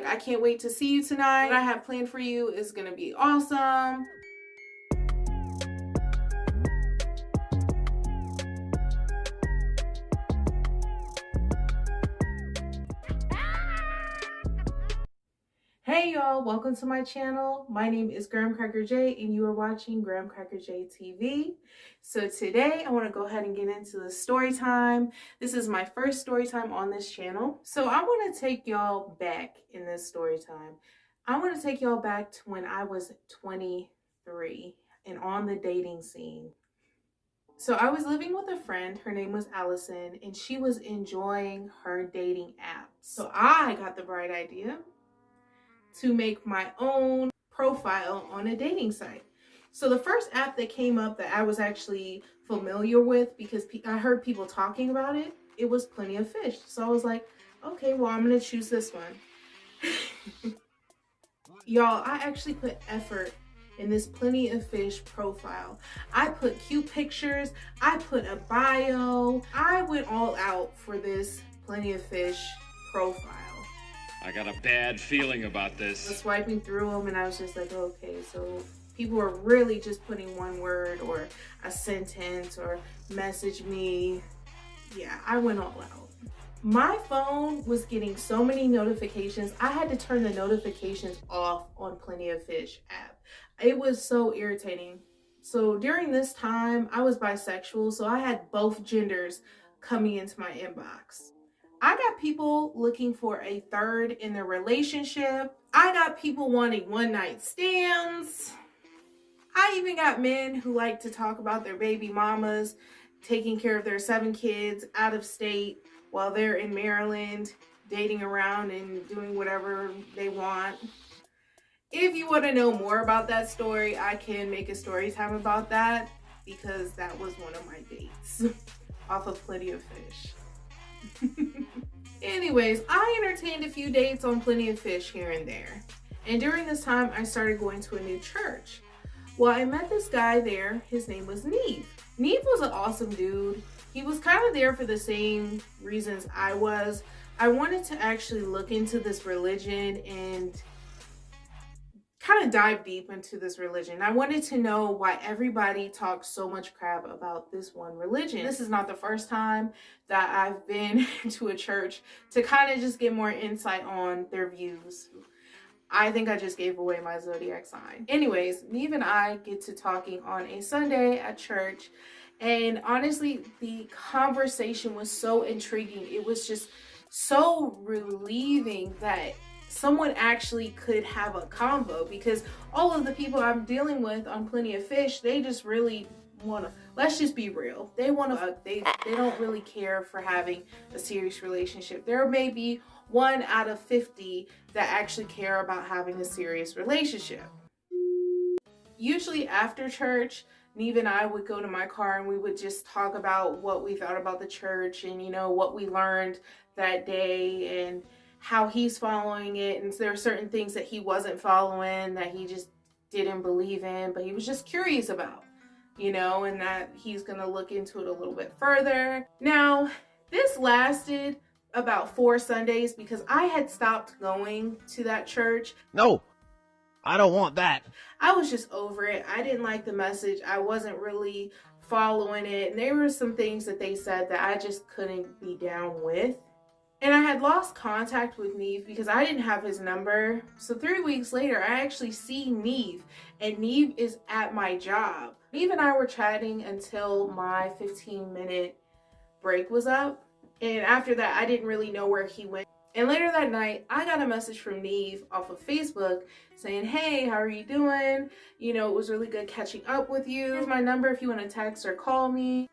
I can't wait to see you tonight. What I have planned for you is gonna be awesome. Hey y'all, welcome to my channel. My name is Graham Cracker J and you are watching Graham Cracker J TV. So today I want to go ahead and get into the story time. This is my first story time on this channel. So I want to take y'all back in this story time. I want to take y'all back to when I was 23 and on the dating scene. So I was living with a friend, her name was Allison, and she was enjoying her dating app. So I got the bright idea to make my own profile on a dating site. So the first app that came up that I was actually familiar with because I heard people talking about it, it was Plenty of Fish. So I was like, okay, well, I'm gonna choose this one. Y'all, I actually put effort in this Plenty of Fish profile. I put cute pictures, I put a bio, I went all out for this Plenty of Fish profile. I got a bad feeling about this. I was swiping through them and I was just like, okay, so people are really just putting one word or a sentence or message me. Yeah, I went all out. My phone was getting so many notifications. I had to turn the notifications off on Plenty of Fish app. It was so irritating. So during this time, I was bisexual, so I had both genders coming into my inbox. I got people looking for a third in their relationship. I got people wanting one-night stands. I even got men who like to talk about their baby mamas taking care of their 7 kids out of state while they're in Maryland, dating around and doing whatever they want. If you want to know more about that story, I can make a story time about that because that was one of my dates off of Plenty of Fish. Anyways, I entertained a few dates on Plenty of Fish here and there. And during this time, I started going to a new church. Well, I met this guy there. His name was Neve. Neve was an awesome dude. He was kind of there for the same reasons I was. I wanted to actually look into this religion and kind of dive deep into this religion. I wanted to know why everybody talks so much crap about this one religion. This is not the first time that I've been to a church to kind of just get more insight on their views. I think I just gave away my zodiac sign. Anyways, Neve and I get to talking on a Sunday at church, and honestly, the conversation was so intriguing. It was just so relieving that someone actually could have a convo, because all of the people I'm dealing with on Plenty of Fish, they just really want to, let's just be real, they want to fuck. They don't really care for having a serious relationship. There may be 1 out of 50 that actually care about having a serious relationship. Usually after church, Neve and I would go to my car and we would just talk about what we thought about the church and, you know, what we learned that day and how he's following it. And there are certain things that he wasn't following, that he just didn't believe in, but he was just curious about, you know, and that he's gonna look into it a little bit further. Now, this lasted about 4 Sundays because I had stopped going to that church. No, I don't want that. I was just over it. I didn't like the message. I wasn't really following it. And there were some things that they said that I just couldn't be down with. And I had lost contact with Neve because I didn't have his number. So 3 weeks later, I actually see Neve, and Neve is at my job. Neve and I were chatting until my 15-minute break was up. And after that, I didn't really know where he went. And later that night, I got a message from Neve off of Facebook saying, hey, how are you doing? You know, it was really good catching up with you. Here's my number if you want to text or call me.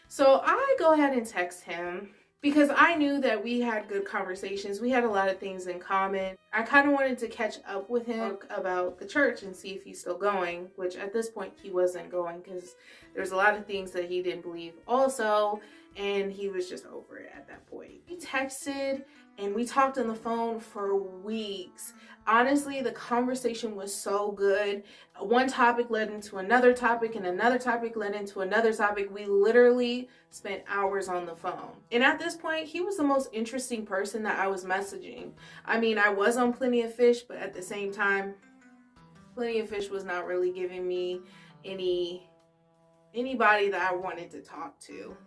So I go ahead and text him because I knew that we had good conversations. We had a lot of things in common. I kind of wanted to catch up with him about the church and see if he's still going, which at this point he wasn't going because there's a lot of things that he didn't believe also, and he was just over it at that point. We texted and we talked on the phone for weeks. Honestly, the conversation was so good. One topic led into another topic, and another topic led into another topic. We literally spent hours on the phone. And at this point, he was the most interesting person that I was messaging. I mean, I was on Plenty of Fish, but at the same time, Plenty of Fish was not really giving me anybody that I wanted to talk to.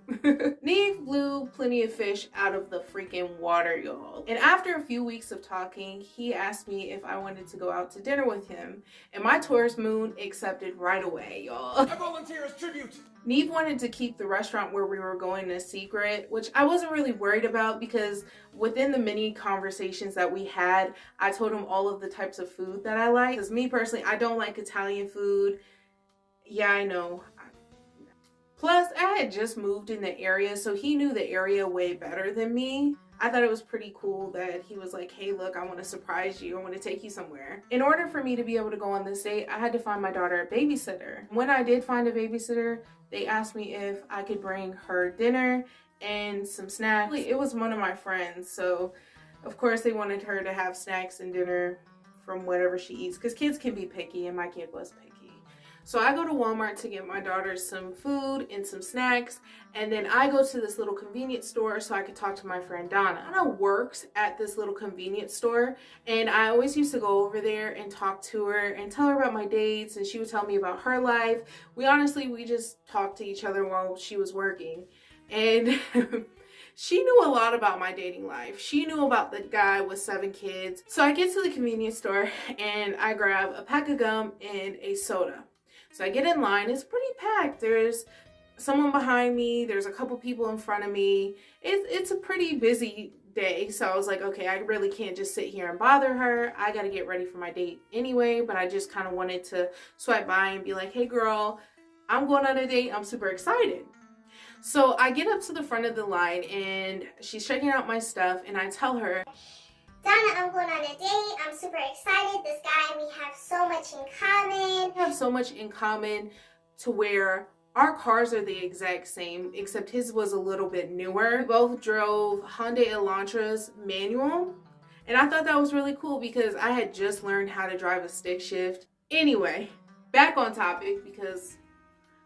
Nev blew Plenty of Fish out of the freaking water, y'all. And after a few weeks of talking, he asked me if I wanted to go out to dinner with him. And my Taurus moon accepted right away, y'all. I volunteer as tribute. Nev wanted to keep the restaurant where we were going a secret, which I wasn't really worried about because within the many conversations that we had, I told him all of the types of food that I like. Because me personally, I don't like Italian food. Yeah, I know. Plus, I had just moved in the area, so he knew the area way better than me. I thought it was pretty cool that he was like, hey, look, I want to surprise you. I want to take you somewhere. In order for me to be able to go on this date, I had to find my daughter a babysitter. When I did find a babysitter, they asked me if I could bring her dinner and some snacks. It was one of my friends, so of course they wanted her to have snacks and dinner from whatever she eats, because kids can be picky, and my kid was picky. So I go to Walmart to get my daughter some food and some snacks, and then I go to this little convenience store so I could talk to my friend Donna. Donna works at this little convenience store, and I always used to go over there and talk to her and tell her about my dates, and she would tell me about her life. We just talked to each other while she was working, and she knew a lot about my dating life. She knew about the guy with 7 kids. So I get to the convenience store and I grab a pack of gum and a soda. So I get in line, it's pretty packed. There's someone behind me, there's a couple people in front of me. It's a pretty busy day. So I was like, okay, I really can't just sit here and bother her. I gotta get ready for my date anyway, but I just kind of wanted to swipe by and be like, hey girl, I'm going on a date, I'm super excited. So I get up to the front of the line and she's checking out my stuff, and I tell her, Donna, I'm going on a date. I'm super excited. This guy and me have so much in common. we have so much in common to where our cars are the exact same, except his was a little bit newer. We both drove Hyundai Elantras manual, and I thought that was really cool because I had just learned how to drive a stick shift. Anyway, back on topic, because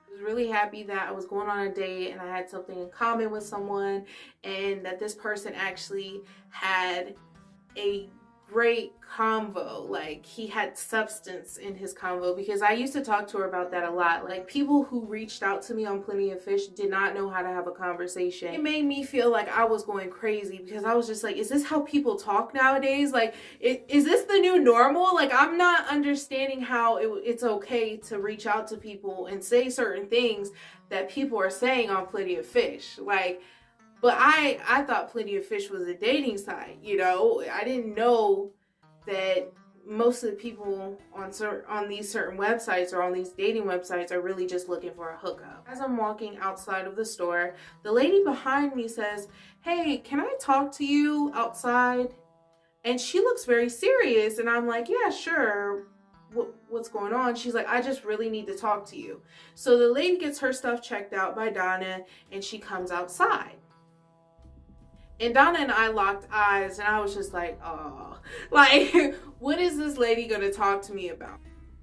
I was really happy that I was going on a date and I had something in common with someone, and that this person actually had a great convo. Like, he had substance in his convo, because I used to talk to her about that a lot. Like, people who reached out to me on Plenty of Fish did not know how to have a conversation. It made me feel like I was going crazy, because I was just like, is this how people talk nowadays? Like, is this the new normal? Like, I'm not understanding how it's okay to reach out to people and say certain things that people are saying on Plenty of Fish. Like, but I thought Plenty of Fish was a dating site, you know? I didn't know that most of the people on these certain websites or on these dating websites are really just looking for a hookup. As I'm walking outside of the store, the lady behind me says, hey, can I talk to you outside? And she looks very serious, and I'm like, yeah, sure. What's going on? She's like, I just really need to talk to you. So the lady gets her stuff checked out by Donna, and she comes outside. And Donna and I locked eyes, and I was just like, oh, like, what is this lady gonna talk to me about?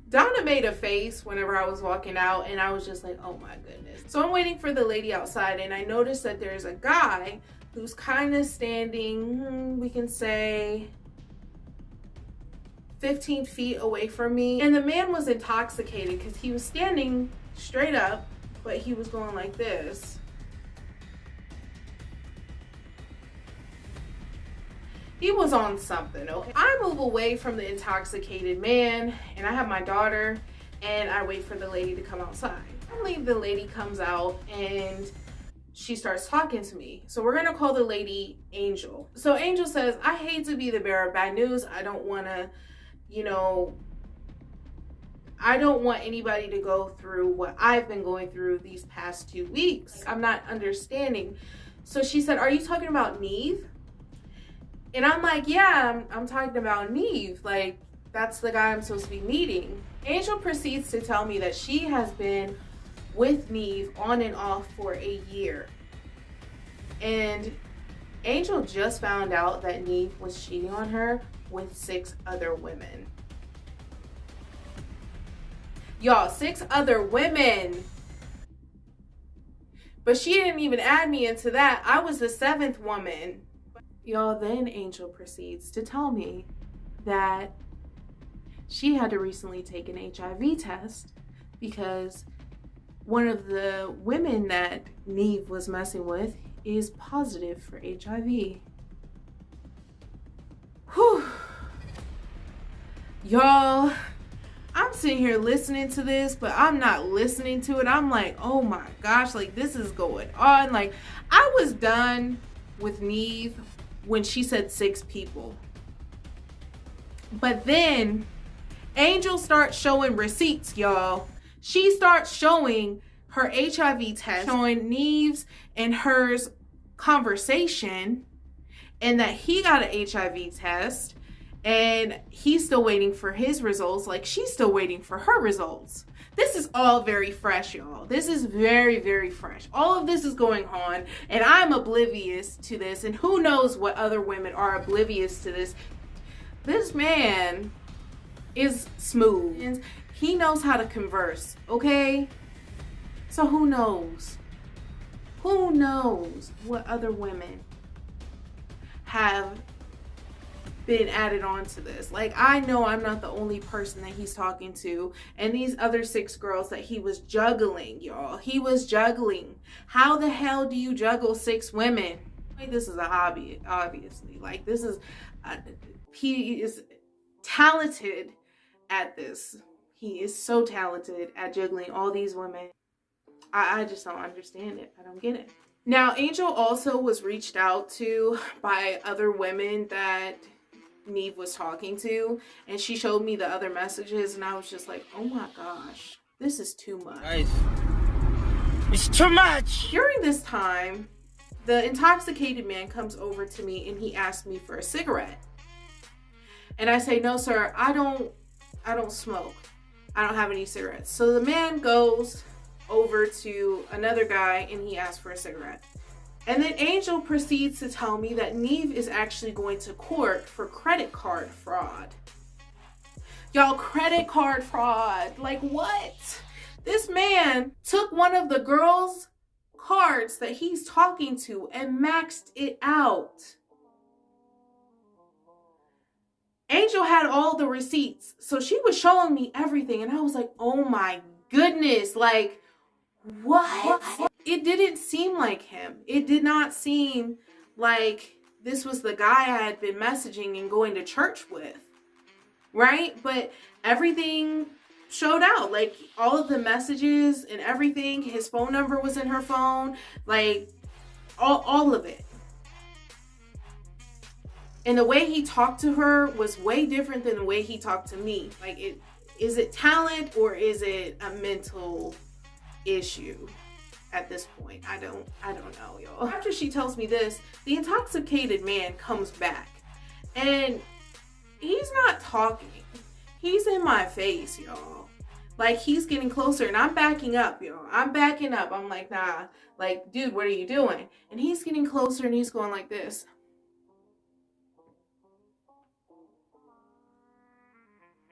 Donna made a face whenever I was walking out, and I was just like, oh my goodness. So I'm waiting for the lady outside, and I noticed that there's a guy who's kind of standing, we can say 15 feet away from me. And the man was intoxicated because he was standing straight up, but he was going like this. He was on something, okay? I move away from the intoxicated man, and I have my daughter, and I wait for the lady to come outside. Finally, the lady comes out, and she starts talking to me. So we're gonna call the lady Angel. So Angel says, I hate to be the bearer of bad news. I don't wanna, I don't want anybody to go through what I've been going through these past 2 weeks. I'm not understanding. So she said, are you talking about Nev? And I'm like, yeah, I'm talking about Nev. Like, that's the guy I'm supposed to be meeting. Angel proceeds to tell me that she has been with Nev on and off for a year. And Angel just found out that Nev was cheating on her with 6 other women. Y'all, 6 other women. But she didn't even add me into that. I was the 7th woman. Y'all, then Angel proceeds to tell me that she had to recently take an HIV test because one of the women that Nev was messing with is positive for HIV. Whew. Y'all, I'm sitting here listening to this, but I'm not listening to it. I'm like, oh my gosh, like this is going on. Like, I was done with Nev when she said 6 people. But then Angel starts showing receipts, y'all. She starts showing her HIV test, showing Nev's and hers conversation, and that he got an HIV test and he's still waiting for his results, like she's still waiting for her results. This is all very fresh, y'all. This is very, very fresh. All of this is going on, and I'm oblivious to this, and who knows what other women are oblivious to this. This man is smooth. He knows how to converse, okay? So who knows? Who knows what other women have been added on to this? Like, I know I'm not the only person that he's talking to, and these other 6 girls that he was juggling, y'all. He was juggling. How the hell do you juggle 6 women? Like, this is a hobby, obviously. Like, this is, he is talented at this. He is so talented at juggling all these women. I just don't understand it. I don't get it. Now, Angel also was reached out to by other women that Nev was talking to, and she showed me the other messages, and I was just like, oh my gosh, this is too much. Guys, it's too much. During this time, the intoxicated man comes over to me and he asked me for a cigarette. And I say, no, sir, I don't smoke. I don't have any cigarettes. So the man goes over to another guy and he asks for a cigarette. And then Angel proceeds to tell me that Nev is actually going to court for credit card fraud. Y'all, credit card fraud. Like, what? This man took one of the girls' cards that he's talking to and maxed it out. Angel had all the receipts, so she was showing me everything, and I was like, oh my goodness, like, what? It didn't seem like him. It did not seem like this was the guy I had been messaging and going to church with, right? But everything showed out, like all of the messages and everything. His phone number was in her phone, like all of it. And the way he talked to her was way different than the way he talked to me. Like, is it talent or is it a mental issue at this point? I don't know, y'all. After she tells me this, the intoxicated man comes back and he's not talking. He's in my face, y'all. Like, he's getting closer and I'm backing up, y'all. I'm backing up. I'm like, nah, like, dude, what are you doing? And he's getting closer and he's going like this.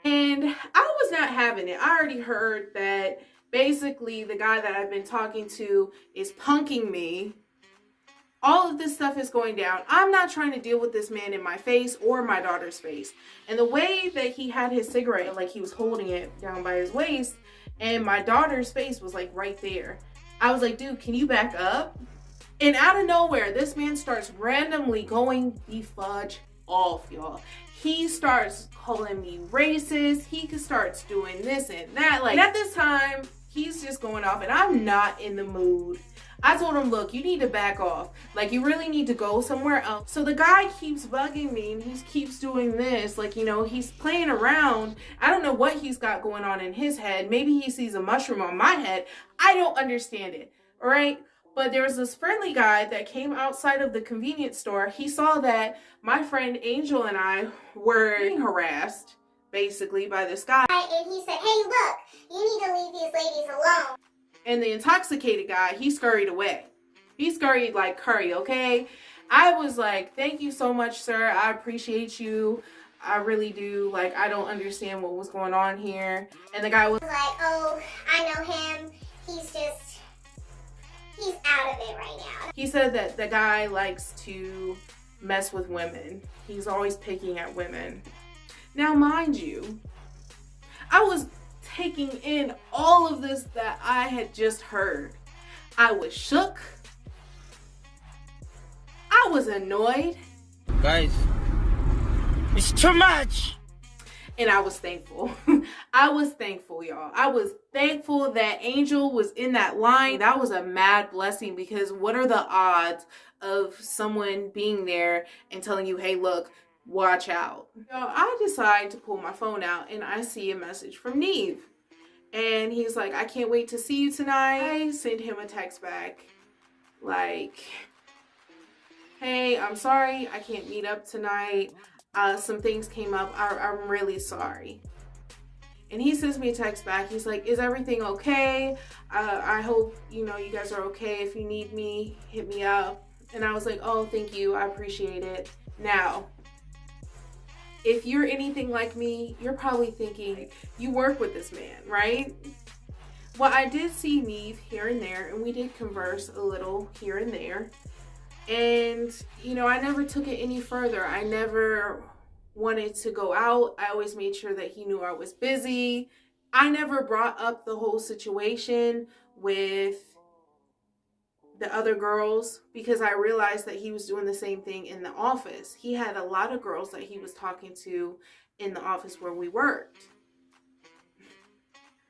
And I was not having it. I already heard that basically the guy that I've been talking to is punking me. All of this stuff is going down. I'm not trying to deal with this man in my face or my daughter's face. And the way that he had his cigarette, like he was holding it down by his waist, and my daughter's face was like right there. I was like, dude, can you back up? And out of nowhere, this man starts randomly going the fudge off, y'all. He starts calling me racist. He starts doing this and that. Like, at this time, he's just going off and I'm not in the mood. I told him, look, you need to back off. Like, you really need to go somewhere else. So the guy keeps bugging me and he keeps doing this. Like, you know, he's playing around. I don't know what he's got going on in his head. Maybe he sees a mushroom on my head. I don't understand it. All right. But there was this friendly guy that came outside of the convenience store. He saw that my friend Angel and I were being harassed, basically, by this guy. And he said, hey, look, you need to leave these ladies alone. And the intoxicated guy, he scurried away. He scurried like Curry, okay? I was like, thank you so much, sir. I appreciate you. I really do. Like, I don't understand what was going on here. And the guy was like, oh, I know him. He's out of it right now. He said that the guy likes to mess with women. He's always picking at women. Now, mind you, I was taking in all of this that I had just heard. I was shook. I was annoyed. Guys, it's too much. And I was thankful. I was thankful, y'all. I was thankful that Angel was in that line. That was a mad blessing, because what are the odds of someone being there and telling you, hey, look, watch out. Y'all, I decide to pull my phone out and I see a message from Neve. And he's like, I can't wait to see you tonight. I send him a text back like, hey, I'm sorry, I can't meet up tonight. Some things came up. I'm really sorry. And he sends me a text back. He's like, is everything okay? I hope, you guys are okay. If you need me, hit me up. And I was like, oh, thank you. I appreciate it. Now, if you're anything like me, you're probably thinking, you work with this man, right? Well, I did see Neve here and there, and we did converse a little here and there. And, I never took it any further. I never wanted to go out. I always made sure that he knew I was busy. I never brought up the whole situation with the other girls, because I realized that he was doing the same thing in the office. He had a lot of girls that he was talking to in the office where we worked.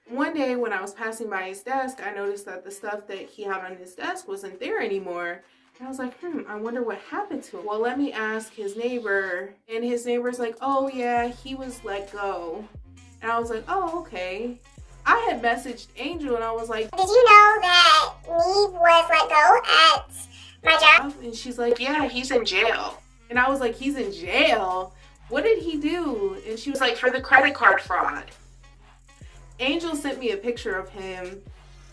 One day when I was passing by his desk, I noticed that the stuff that he had on his desk wasn't there anymore. And I was like, I wonder what happened to him. Well, let me ask his neighbor. And his neighbor's like, oh yeah, he was let go. And I was like, oh, okay. I had messaged Angel and I was like, did you know that Neve was let go at my job? And she's like, yeah, he's in jail. And I was like, he's in jail? What did he do? And she was like, for the credit card fraud. Angel sent me a picture of him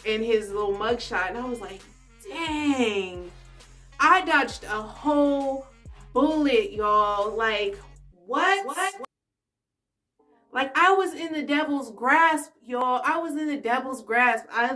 in his little mugshot. And I was like, dang. I dodged a whole bullet, y'all. Like, what? Like, I was in the devil's grasp, y'all. I was in the devil's grasp. I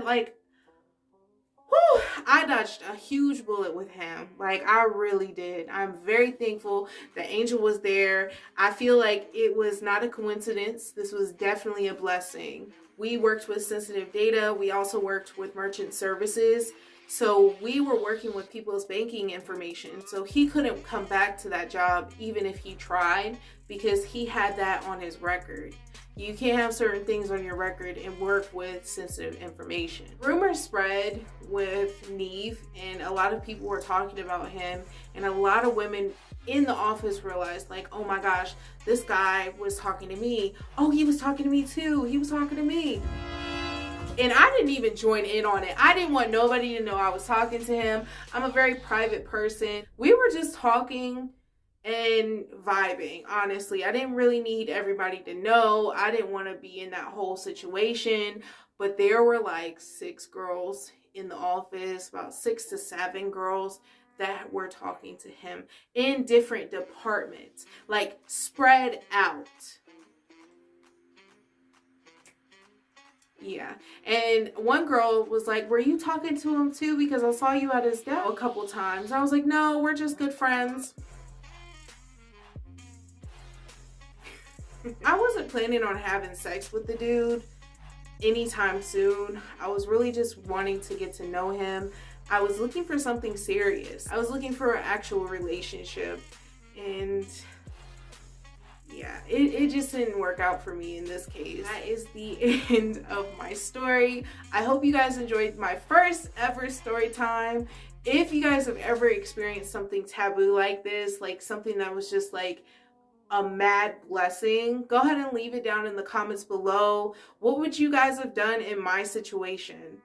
dodged a huge bullet with him. Like, I really did. I'm very thankful that Angel was there. I feel like it was not a coincidence. This was definitely a blessing. We worked with sensitive data. We also worked with merchant services. So we were working with people's banking information. So he couldn't come back to that job even if he tried, because he had that on his record. You can't have certain things on your record and work with sensitive information. Rumors spread with Neve, and a lot of people were talking about him, and a lot of women in the office realized, like, oh my gosh, this guy was talking to me. Oh, he was talking to me too. He was talking to me. And I didn't even join in on it. I didn't want nobody to know I was talking to him. I'm a very private person. We were just talking and vibing, honestly. I didn't really need everybody to know. I didn't want to be in that whole situation. But there were like 6 girls in the office, about 6 to 7 girls that were talking to him in different departments, like spread out. Yeah. And one girl was like, were you talking to him too? Because I saw you at his desk a couple times. I was like, no, we're just good friends. I wasn't planning on having sex with the dude anytime soon. I was really just wanting to get to know him. I was looking for something serious. I was looking for an actual relationship. And yeah, it just didn't work out for me in this case. That is the end of my story. I hope you guys enjoyed my first ever story time. If you guys have ever experienced something taboo like this, like something that was just like a mad blessing, go ahead and leave it down in the comments below. What would you guys have done in my situation?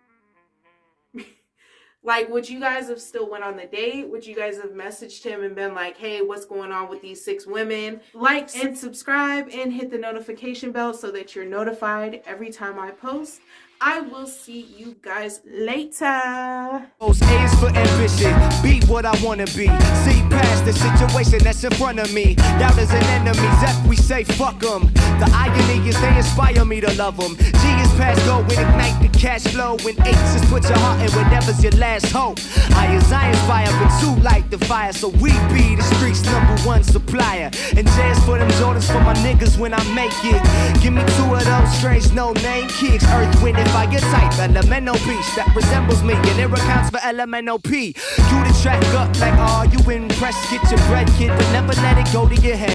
Like, would you guys have still went on the date? Would you guys have messaged him and been like, hey, what's going on with these 6 women? Like and subscribe and hit the notification bell so that you're notified every time I post. I will see you guys later. A is for ambition, be what I wanna be. See past the situation that's in front of me. Doubt is an enemy, Zep we say fuck them. The irony is they inspire me to love them. G is past go and ignite the cash flow. When H is put your heart in whatever's your last hope. I inspire but two light the fire. So we be the streets #1 supplier. And jazz for them Jordans for my niggas when I make it. Give me 2 of those strange no name kicks. Earth, wind, and fire type elemental piece that resembles me. And it accounts for elemental P. You the track up like, oh, you impressed, get your bread, kid, but never let it go to your head.